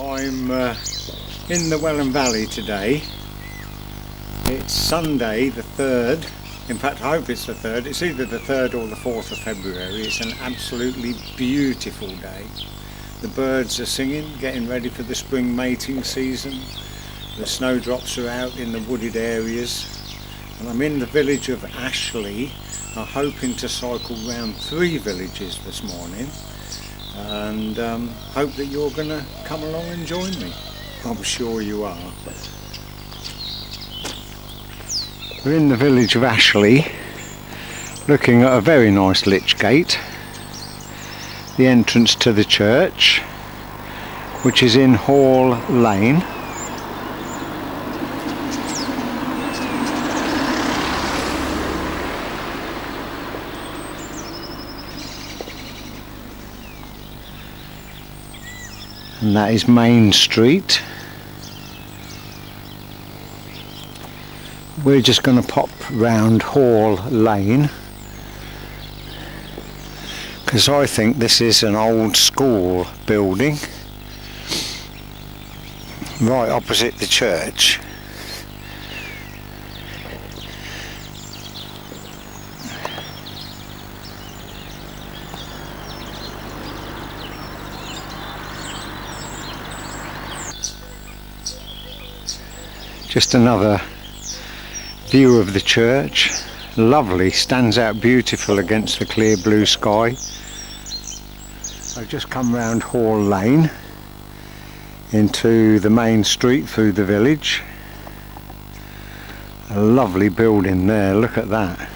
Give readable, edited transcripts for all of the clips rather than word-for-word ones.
I'm in the Welland Valley today. It's Sunday the 3rd. In fact, I hope it's the 3rd. It's either the 3rd or the 4th of February. It's an absolutely beautiful day. The birds are singing, getting ready for the spring mating season. The snowdrops are out in the wooded areas. And I'm in the village of Ashley. I'm hoping to cycle round 3 villages this morning. And hope that you're going to come along and join me. I'm sure you are. We're in the village of Ashley, looking at a very nice lich gate, the entrance to the church, which is in Hall Lane. And that is Main Street. We're just going to pop round Hall Lane because I think this is an old school building right opposite the church. Just another view of the church. Lovely, stands out beautiful against the clear blue sky. I've just come round Hall Lane into the main street through the village. A lovely building there, look at that.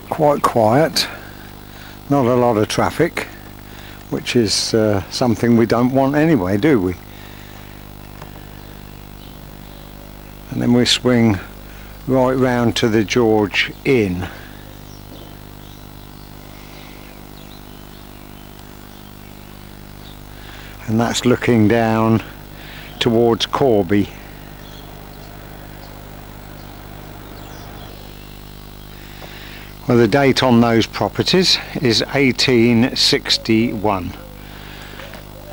Quite quiet. Not a lot of traffic, which is something we don't want anyway, do we? And then we swing right round to the George Inn. And that's looking down towards Corby. Well, the date on those properties is 1861.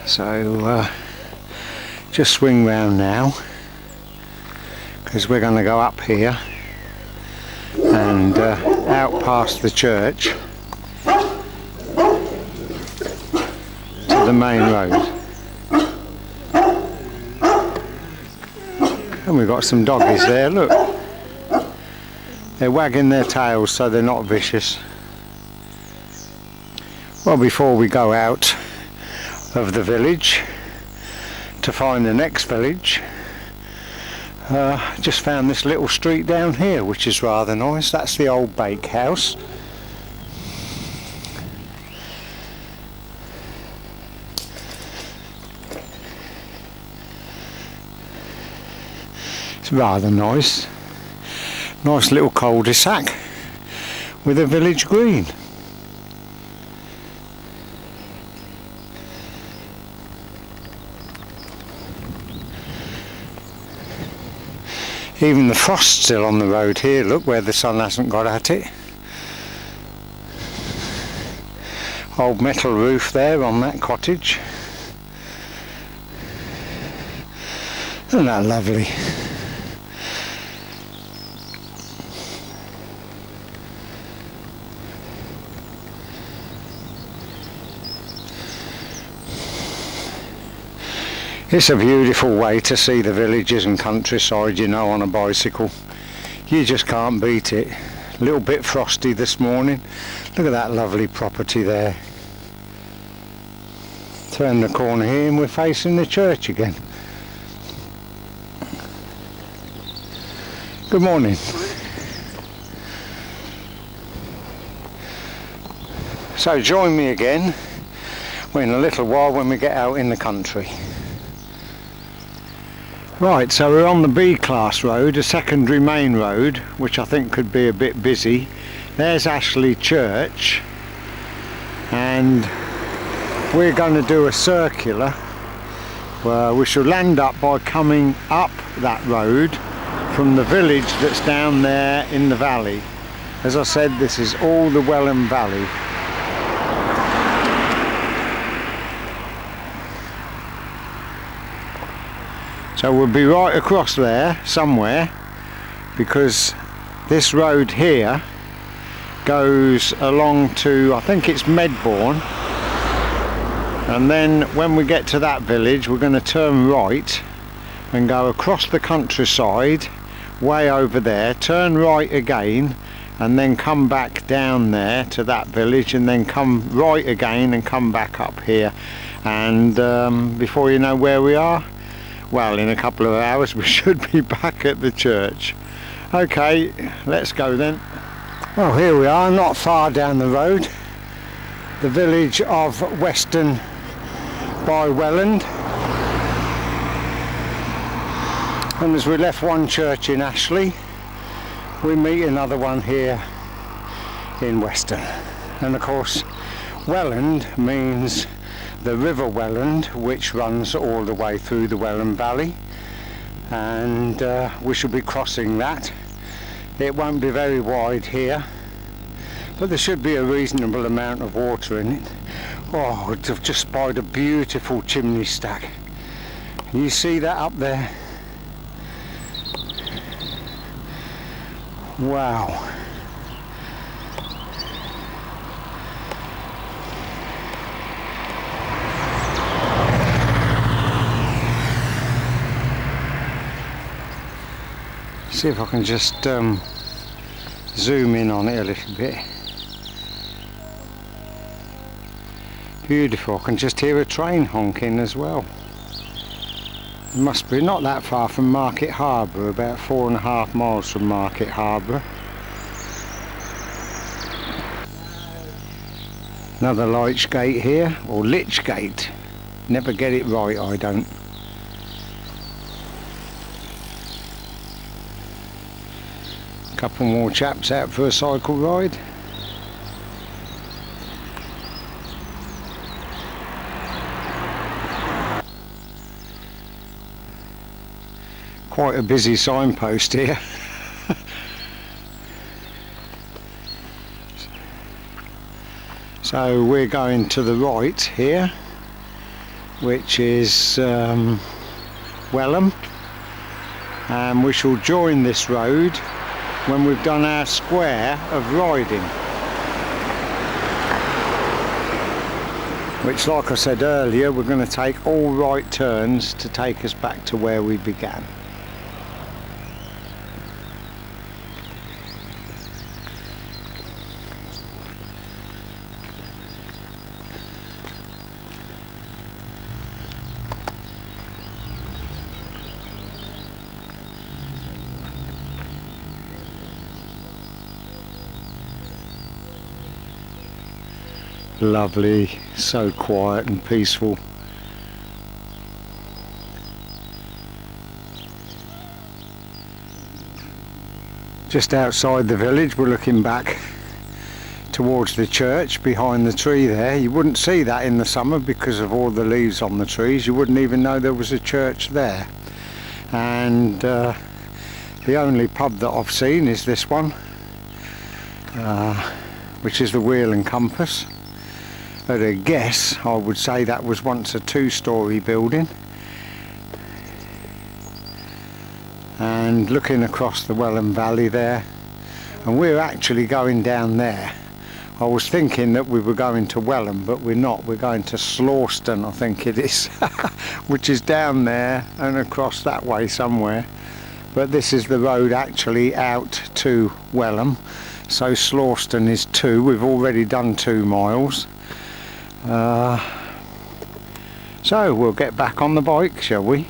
So just swing round now because we're going to go up here and out past the church to the main road. And we've got some doggies there, look. They're wagging their tails so they're not vicious. Well, before we go out of the village to find the next village, just found this little street down here which is rather nice. That's the old bakehouse. It's rather nice. Nice little cul-de-sac with a village green. Even the frost's still on the road here, look, where the sun hasn't got at it. Old metal roof there on that cottage. Isn't that lovely? It's a beautiful way to see the villages and countryside, you know, on a bicycle. You just can't beat it. A little bit frosty this morning. Look at that lovely property there. Turn the corner here and we're facing the church again. Good morning. So join me again in a little while when we get out in the country. Right, so we're on the B-class road, a secondary main road, which I think could be a bit busy. There's Ashley Church, and we're going to do a circular where we shall land up by coming up that road from the village that's down there in the valley. As I said, this is all the Welland Valley. So we'll be right across there somewhere, because this road here goes along to, I think it's Medbourne, and then when we get to that village we're going to turn right and go across the countryside way over there, turn right again, and then come back down there to that village, and then come right again and come back up here, and before you know where we are, well, in a couple of hours we should be back at the church. Okay, let's go then. Well, here we are, not far down the road, the village of Weston by Welland. And as we left one church in Ashley, we meet another one here in Weston. And of course, Welland means the River Welland, which runs all the way through the Welland Valley, and we shall be crossing that. It won't be very wide here, but there should be a reasonable amount of water in it. Oh, I've just spied a beautiful chimney stack. You see that up there? Wow. See if I can just zoom in on it a little bit. Beautiful. I can just hear a train honking as well. It must be not that far from Market Harbour, about 4.5 miles from Market Harbour. Another Lich Gate here, or Lich Gate. Never get it right, I don't. Couple more chaps out for a cycle ride. Quite a busy signpost here. So we're going to the right here, which is Welland, and we shall join this road when we've done our square of riding, which, like I said earlier, we're going to take all right turns to take us back to where we began. Lovely, so quiet and peaceful. Just outside the village, we're looking back towards the church behind the tree there. You wouldn't see that in the summer because of all the leaves on the trees. You wouldn't even know there was a church there. And the only pub that I've seen is this one, which is the Wheel and Compass. At a guess, I would say that was once a 2-storey building. And looking across the Welland Valley there, and we're actually going down there. I was thinking that we were going to Welland, but we're not. We're going to Slawston, I think it is, which is down there and across that way somewhere. But this is the road actually out to Welland. So Slawston is 2. We've already done 2 miles. So we'll get back on the bike, shall we?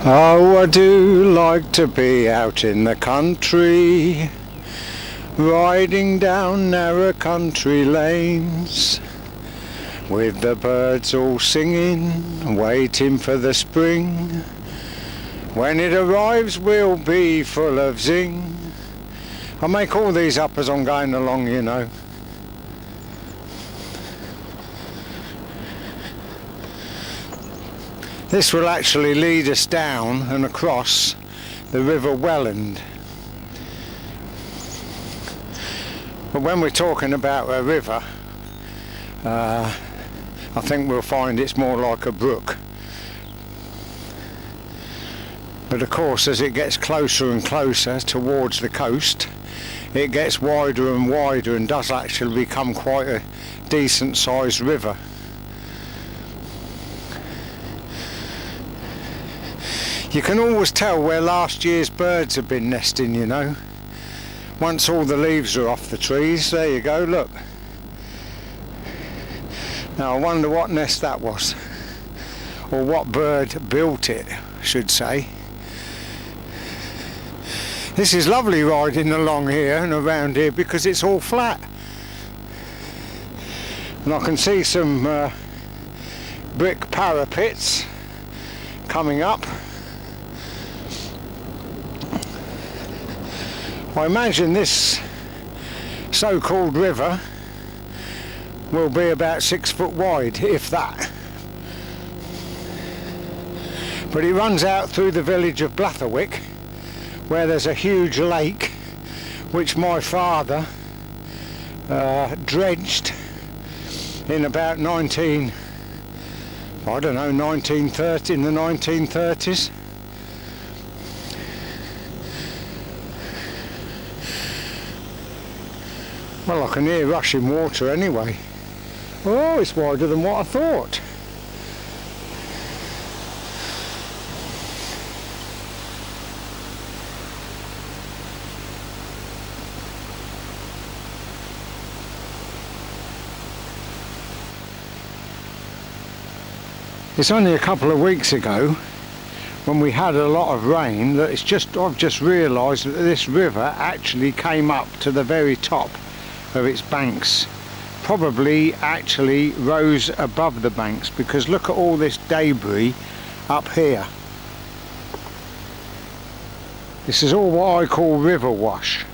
Oh, I do like to be out in the country, riding down narrow country lanes, with the birds all singing, waiting for the spring. When it arrives we'll be full of zing, I make all these up as I'm going along, you know. This will actually lead us down and across the River Welland. But when we're talking about a river, I think we'll find it's more like a brook. But of course, as it gets closer and closer towards the coast, it gets wider and wider and does actually become quite a decent sized river. You can always tell where last year's birds have been nesting, you know. Once all the leaves are off the trees, there you go, look. Now I wonder what nest that was, or what bird built it, I should say. This is lovely riding along here and around here because it's all flat. And I can see some brick parapets coming up. I imagine this so-called river will be about 6 foot wide, if that. But it runs out through the village of Blatherwick, where there's a huge lake which my father dredged in about 1930, in the 1930s. Well, I can hear rushing water anyway. Oh, it's wider than what I thought. It's only a couple of weeks ago when we had a lot of rain that I've just realised that this river actually came up to the very top of its banks. Probably actually rose above the banks, because look at all this debris up here. This is all what I call river wash.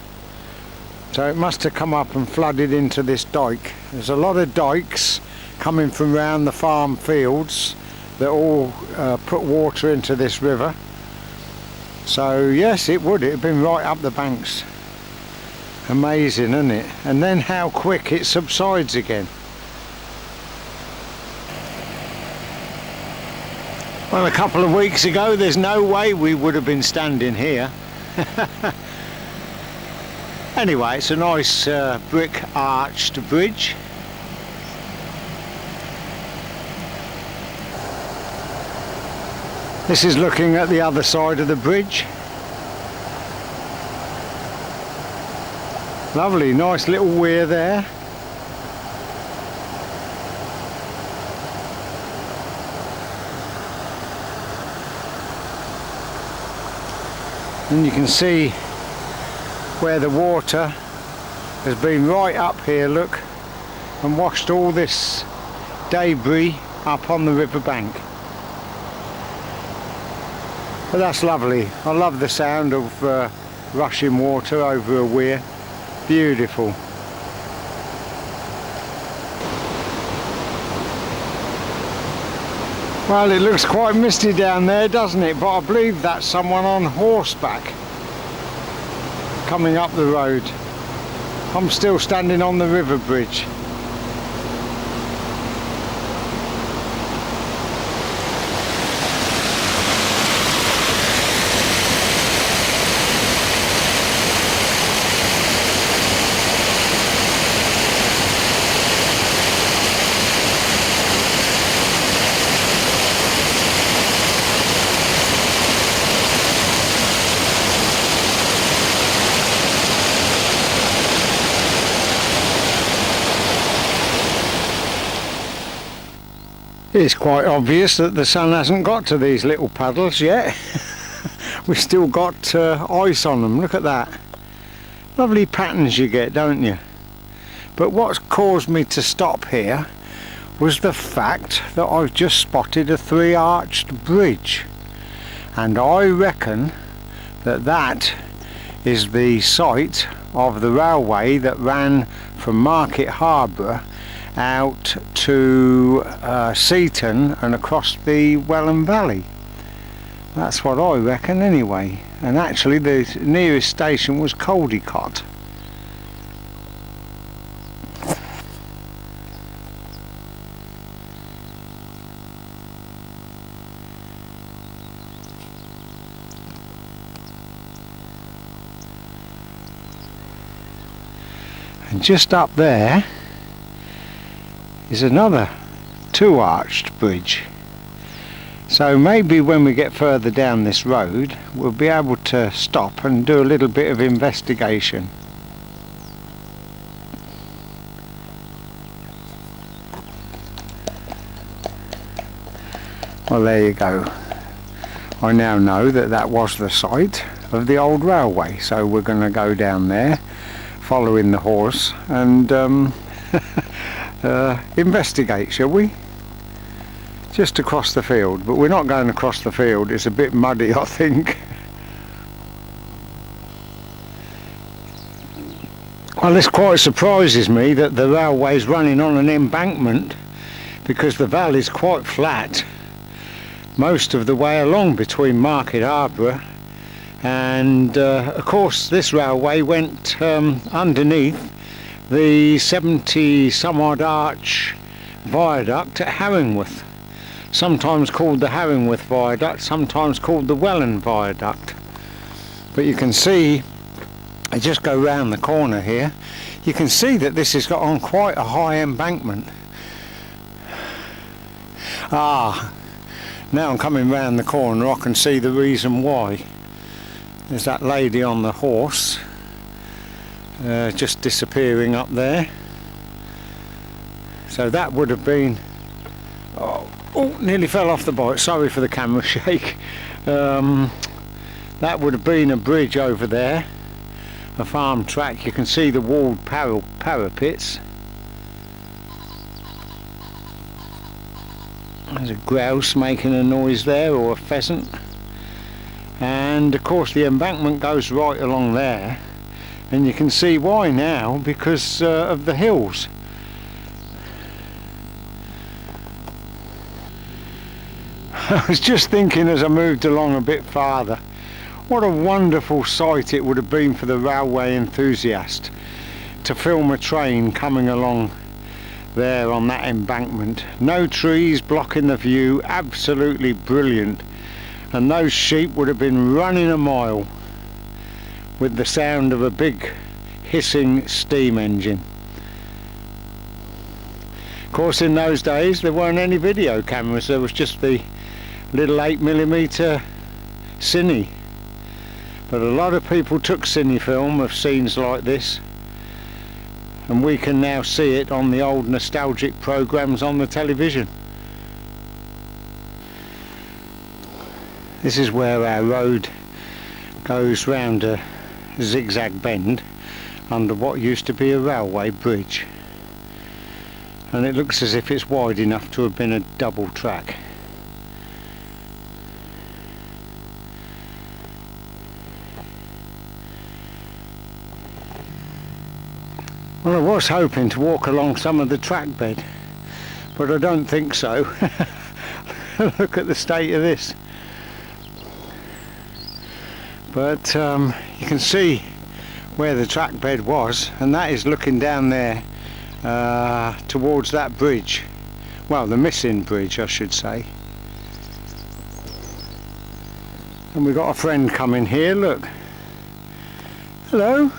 So it must have come up and flooded into this dike. There's a lot of dikes coming from round the farm fields that all put water into this river. So yes, it would. It had been right up the banks. Amazing, isn't it? And then how quick it subsides again. Well, a couple of weeks ago there's no way we would have been standing here. Anyway, it's a nice brick arched bridge. This is looking at the other side of the bridge. Lovely, nice little weir there. And you can see where the water has been right up here, look, and washed all this debris up on the river bank. But that's lovely. I love the sound of rushing water over a weir. Beautiful. Well, it looks quite misty down there, doesn't it? But I believe that's someone on horseback coming up the road. I'm still standing on the river bridge. It's quite obvious that the sun hasn't got to these little paddles yet. We've still got ice on them, look at that. Lovely patterns you get, don't you? But what's caused me to stop here was the fact that I've just spotted a three-arched bridge. And I reckon that that is the site of the railway that ran from Market Harbour out to Seaton and across the Welland Valley. That's what I reckon anyway. And actually the nearest station was Caldicott. And just up there is another two-arched bridge. So maybe when we get further down this road we'll be able to stop and do a little bit of investigation. Well, there you go. I now know that that was the site of the old railway, so we're going to go down there following the horse and investigate, shall we? Just across the field, but we're not going across the field, it's a bit muddy I think. Well, this quite surprises me that the railway's running on an embankment, because the valley's quite flat most of the way along between Market Harbour and of course this railway went underneath the 70 some odd arch viaduct at Harringworth, sometimes called the Harringworth Viaduct, sometimes called the Welland Viaduct. But you can see, I just go round the corner here, you can see that this has got on quite a high embankment. Now I'm coming round the corner, I can see the reason why. There's that lady on the horse just disappearing up there. So that would have been, oh, nearly fell off the bike, sorry for the camera shake. That would have been a bridge over there, a farm track. You can see the walled parapets. There's a grouse making a noise there, or a pheasant. And of course the embankment goes right along there, and you can see why now, because of the hills. I was just thinking as I moved along a bit farther, what a wonderful sight it would have been for the railway enthusiast to film a train coming along there on that embankment. No trees blocking the view, absolutely brilliant. And those sheep would have been running a mile with the sound of a big hissing steam engine. Of course in those days there weren't any video cameras, there was just the little 8mm cine. But a lot of people took cine film of scenes like this, and we can now see it on the old nostalgic programs on the television. This is where our road goes round a zigzag bend under what used to be a railway bridge, and it looks as if it's wide enough to have been a double track. Well, I was hoping to walk along some of the track bed, but I don't think so. Look at the state of this. But you can see where the track bed was, and that is looking down there towards that bridge. Well, the missing bridge I should say. And we've got a friend coming here, look. Hello.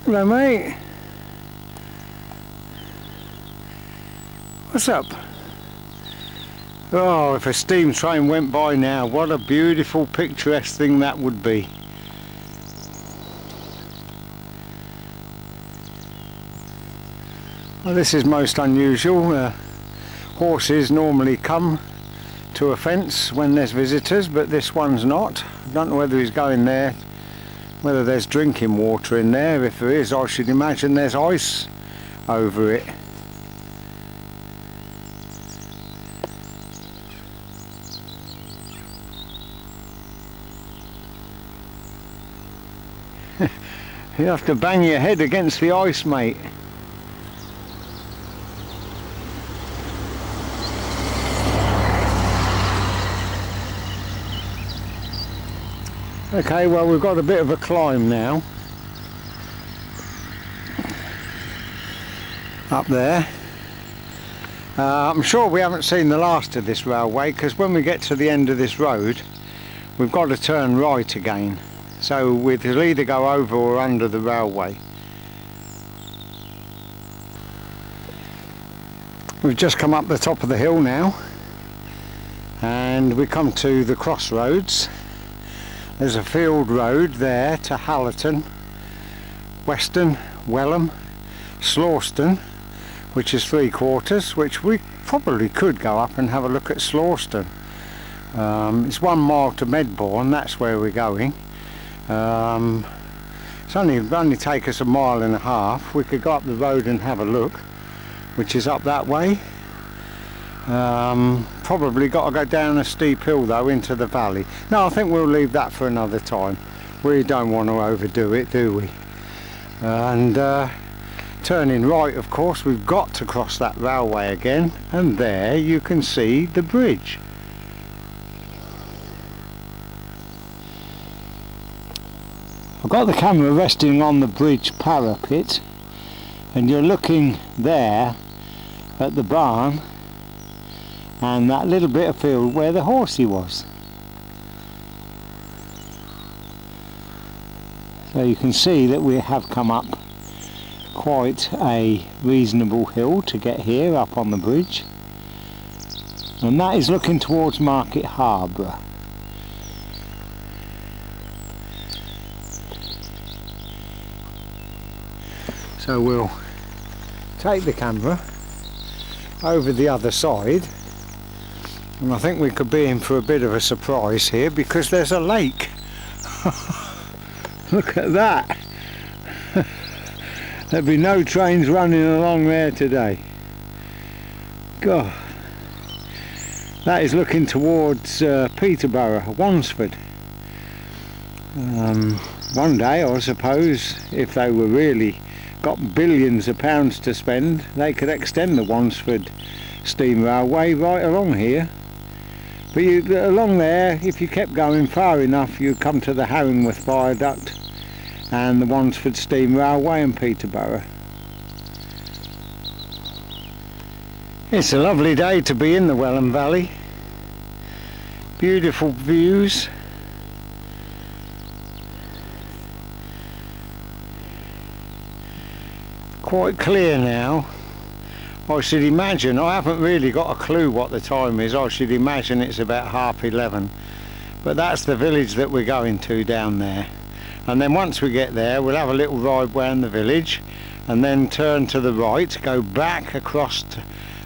Hello mate. What's up? Oh, if a steam train went by now, what a beautiful picturesque thing that would be. Well, this is most unusual. Horses normally come to a fence when there's visitors, but this one's not. I don't know whether he's going there, whether there's drinking water in there. If there is, I should imagine there's ice over it. You have to bang your head against the ice, mate. Okay, well, we've got a bit of a climb now. Up there. I'm sure we haven't seen the last of this railway, because when we get to the end of this road we've got to turn right again, so we'll either go over or under the railway. We've just come up the top of the hill now and we come to the crossroads. There's a field road there to Hallerton, Weston, Welland, Slawston, which is 3/4, which we probably could go up and have a look at Slawston. It's 1 mile to Medbourne, that's where we're going. It's only take us 1.5 miles. We could go up the road and have a look, which is up that way. Probably got to go down a steep hill though into the valley. No, I think we'll leave that for another time. We don't want to overdo it, do we? And turning right, of course, we've got to cross that railway again, and there you can see the bridge. I've got the camera resting on the bridge parapet, and you're looking there at the barn and that little bit of field where the horsey was. So you can see that we have come up quite a reasonable hill to get here up on the bridge, and that is looking towards Market Harbour. So we'll take the camera over the other side, and I think we could be in for a bit of a surprise here because there's a lake. Look at that. There'll be no trains running along there today. God, that is looking towards Peterborough, Wansford. One day, I suppose, if they were really got billions of pounds to spend, they could extend the Wansford steam railway right along here. But along there, if you kept going far enough, you'd come to the Haringworth Viaduct and the Wansford Steam Railway and Peterborough. It's a lovely day to be in the Welland Valley. Beautiful views. Quite clear now. I should imagine, I haven't really got a clue what the time is, I should imagine it's about 11:30. But that's the village that we're going to down there. And then once we get there, we'll have a little ride round the village and then turn to the right, go back across to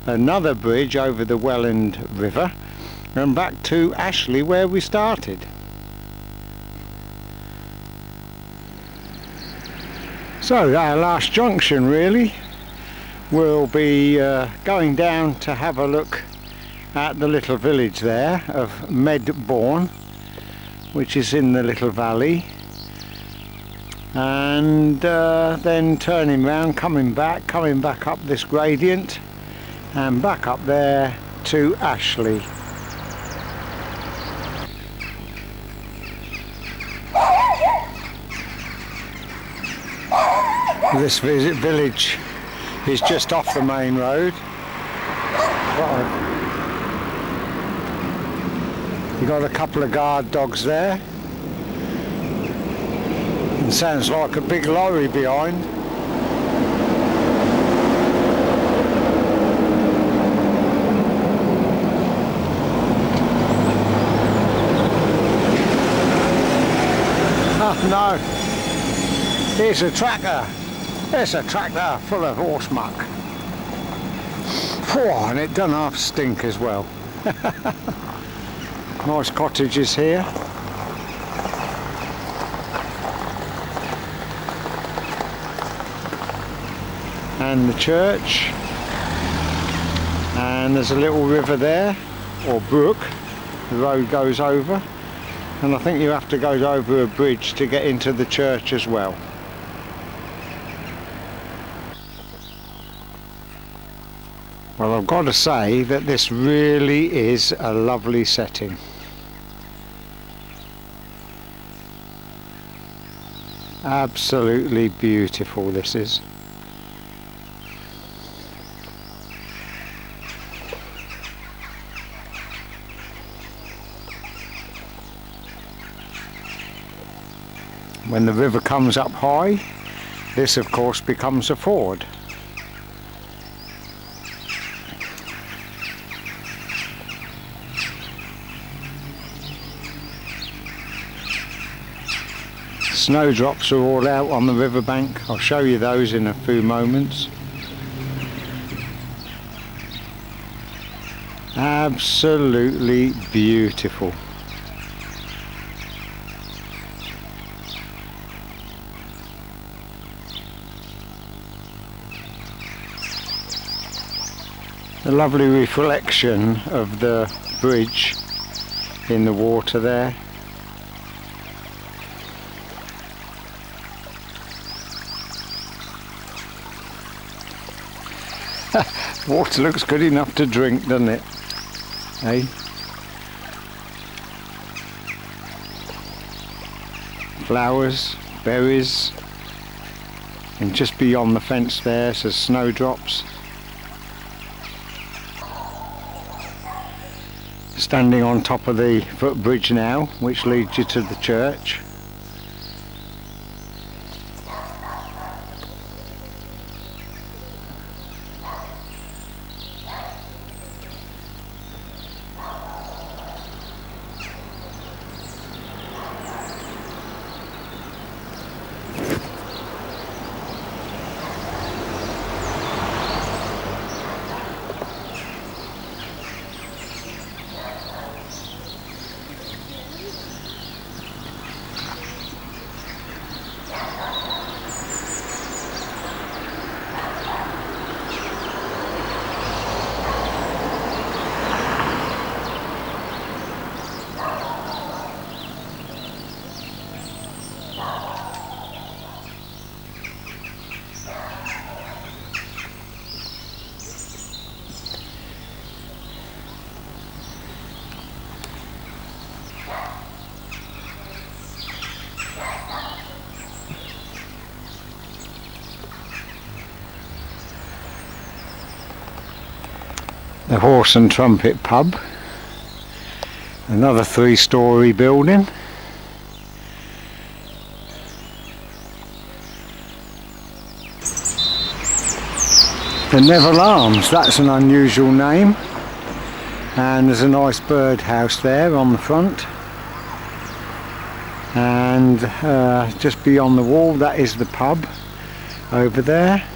another bridge over the Welland River and back to Ashley where we started. So our last junction really, we'll be going down to have a look at the little village there of Medbourne, which is in the little valley, and then turning round, coming back up this gradient and back up there to Ashley. This village is just off the main road. You've got a couple of guard dogs there. It sounds like a big lorry behind. Oh no, here's a tractor. There's a tractor full of horse muck. Oh, and it done half stink as well. Nice cottages here. And the church. And there's a little river there, or brook, the road goes over. and I think you have to go over a bridge to get into the church as well. Well, I've got to say that this really is a lovely setting. Absolutely beautiful this is. When the river comes up high, this of course becomes a ford. Snowdrops are all out on the riverbank. I'll show you those in a few moments. Absolutely beautiful. A lovely reflection of the bridge in the water there. Water looks good enough to drink, doesn't it? Hey? Flowers, berries, and just beyond the fence there's snowdrops. Standing on top of the footbridge now, which leads you to the church. The Horse and Trumpet pub, another 3-storey building. The Neville Arms, that's an unusual name, and there's a nice birdhouse there on the front, and just beyond the wall that is the pub over there.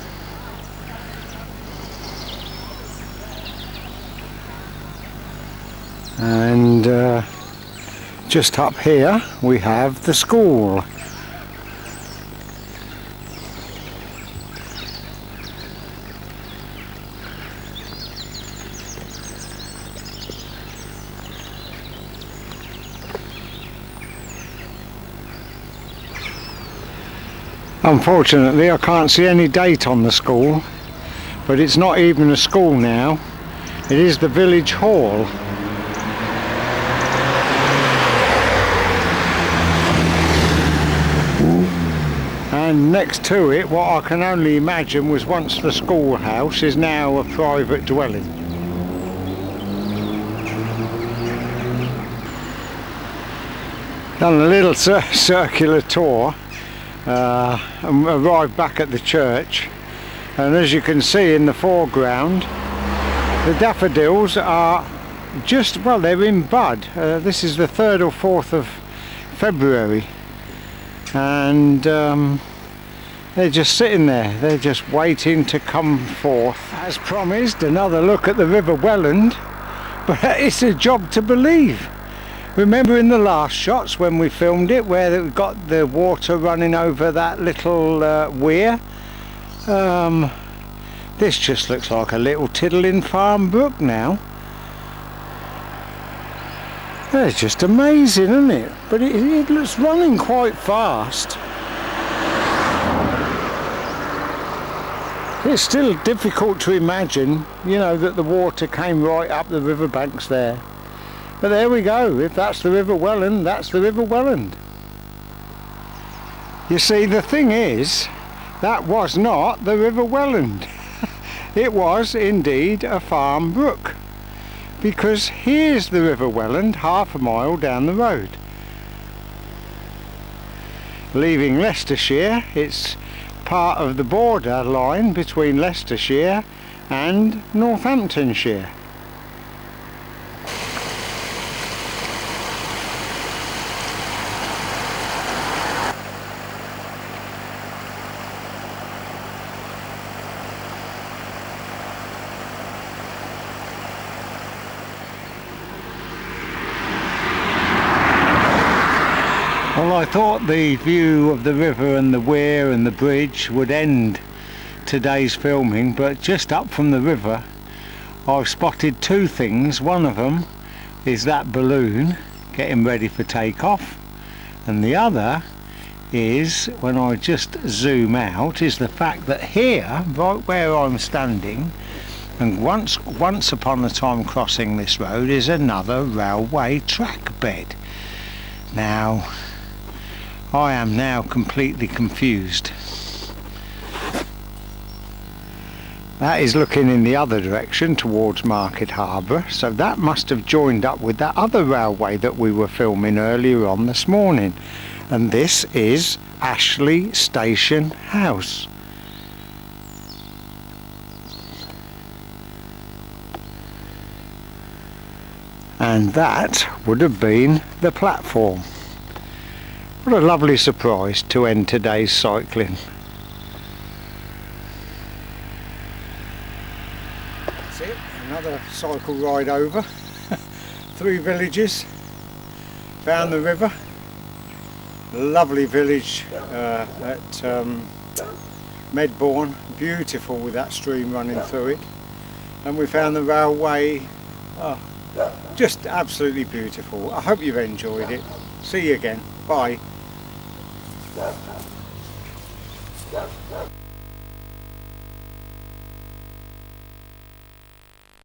And just up here we have the school. Unfortunately I can't see any date on the school, but it's not even a school now, it is the village hall. And next to it, what I can only imagine was once the schoolhouse, is now a private dwelling. Done a little circular tour and arrived back at the church, and as you can see in the foreground, the daffodils are just, well, they're in bud. This is the 3rd or 4th of February, and they're just sitting there, they're just waiting to come forth. As promised, another look at the River Welland, but it's a job to believe. Remember in the last shots when we filmed it, where we got the water running over that little weir? This just looks like a little tiddling farm brook now. It's just amazing, isn't it? But it looks running quite fast. It's still difficult to imagine, you know, that the water came right up the riverbanks there. But there we go. If that's the River Welland, that's the River Welland. You see, the thing is, that was not the River Welland. It was indeed a farm brook. Because here's the River Welland, half a mile down the road. Leaving Leicestershire, it's part of the border line between Leicestershire and Northamptonshire. Well, I thought the view of the river and the weir and the bridge would end today's filming, but just up from the river I've spotted two things. One of them is that balloon getting ready for takeoff, and the other is, when I just zoom out, is the fact that here, right where I'm standing, and once upon a time crossing this road, is another railway track bed. Now, I am now completely confused. That is looking in the other direction towards Market Harbour, so that must have joined up with that other railway that we were filming earlier on this morning. And this is Ashley Station House. And that would have been the platform. What a lovely surprise to end today's cycling. That's it, another cycle ride over. 3 villages, found the river. Lovely village at Medbourne, beautiful with that stream running through it. And we found the railway, just absolutely beautiful. I hope you've enjoyed it. See you again, bye.